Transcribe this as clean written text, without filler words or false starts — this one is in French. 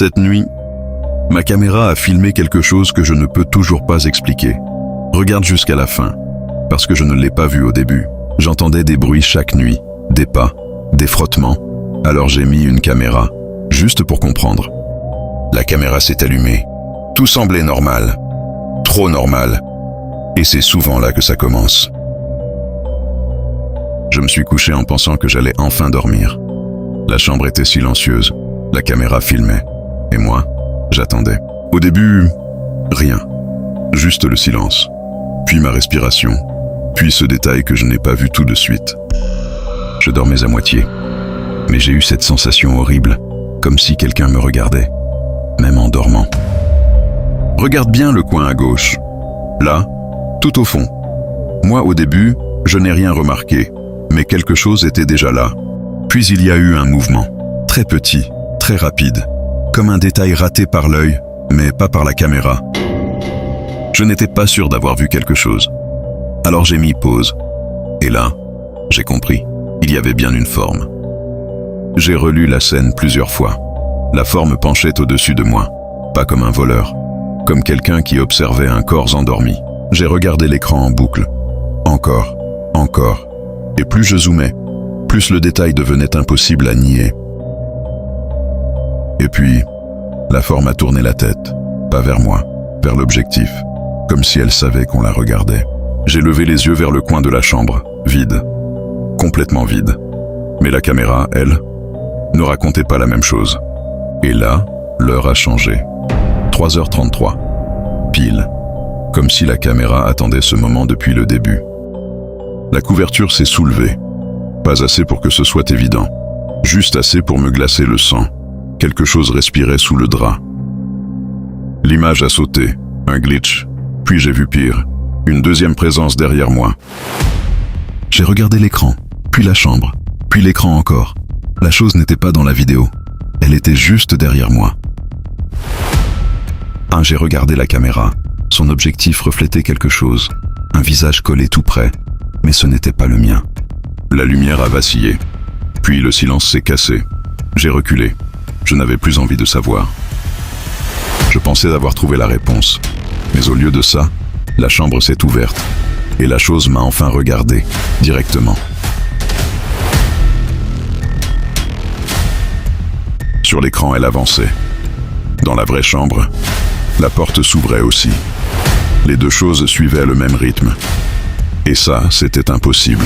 Cette nuit, ma caméra a filmé quelque chose que je ne peux toujours pas expliquer. Regarde jusqu'à la fin, parce que je ne l'ai pas vu au début. J'entendais des bruits chaque nuit, des pas, des frottements. Alors j'ai mis une caméra, juste pour comprendre. La caméra s'est allumée. Tout semblait normal. Trop normal. Et c'est souvent là que ça commence. Je me suis couché en pensant que j'allais enfin dormir. La chambre était silencieuse, la caméra filmait. Et moi, j'attendais. Au début, rien. Juste le silence. Puis ma respiration. Puis ce détail que je n'ai pas vu tout de suite. Je dormais à moitié. Mais j'ai eu cette sensation horrible, comme si quelqu'un me regardait, même en dormant. Regarde bien le coin à gauche. Là, tout au fond. Moi, au début, je n'ai rien remarqué, mais quelque chose était déjà là. Puis il y a eu un mouvement, très petit, très rapide, comme un détail raté par l'œil, mais pas par la caméra. Je n'étais pas sûr d'avoir vu quelque chose. Alors j'ai mis pause. Et là, j'ai compris. Il y avait bien une forme. J'ai relu la scène plusieurs fois. La forme penchait au-dessus de moi, pas comme un voleur, comme quelqu'un qui observait un corps endormi. J'ai regardé l'écran en boucle. Encore, encore. Et plus je zoomais, plus le détail devenait impossible à nier. Et puis, la forme a tourné la tête, pas vers moi, vers l'objectif, comme si elle savait qu'on la regardait. J'ai levé les yeux vers le coin de la chambre, vide, complètement vide. Mais la caméra, elle, ne racontait pas la même chose. Et là, l'heure a changé. 3h33. Pile. Comme si la caméra attendait ce moment depuis le début. La couverture s'est soulevée. Pas assez pour que ce soit évident. Juste assez pour me glacer le sang. Quelque chose respirait sous le drap. L'image a sauté. Un glitch. Puis j'ai vu pire. Une deuxième présence derrière moi. J'ai regardé l'écran, puis la chambre, puis l'écran encore. La chose n'était pas dans la vidéo. Elle était juste derrière moi. J'ai regardé la caméra. Son objectif reflétait quelque chose. Un visage collé tout près. Mais ce n'était pas le mien. La lumière a vacillé. Puis le silence s'est cassé. J'ai reculé. Je n'avais plus envie de savoir. Je pensais avoir trouvé la réponse. Mais au lieu de ça, la chambre s'est ouverte. Et la chose m'a enfin regardé, directement. Sur l'écran, elle avançait. Dans la vraie chambre, la porte s'ouvrait aussi. Les deux choses suivaient le même rythme. Et ça, c'était impossible.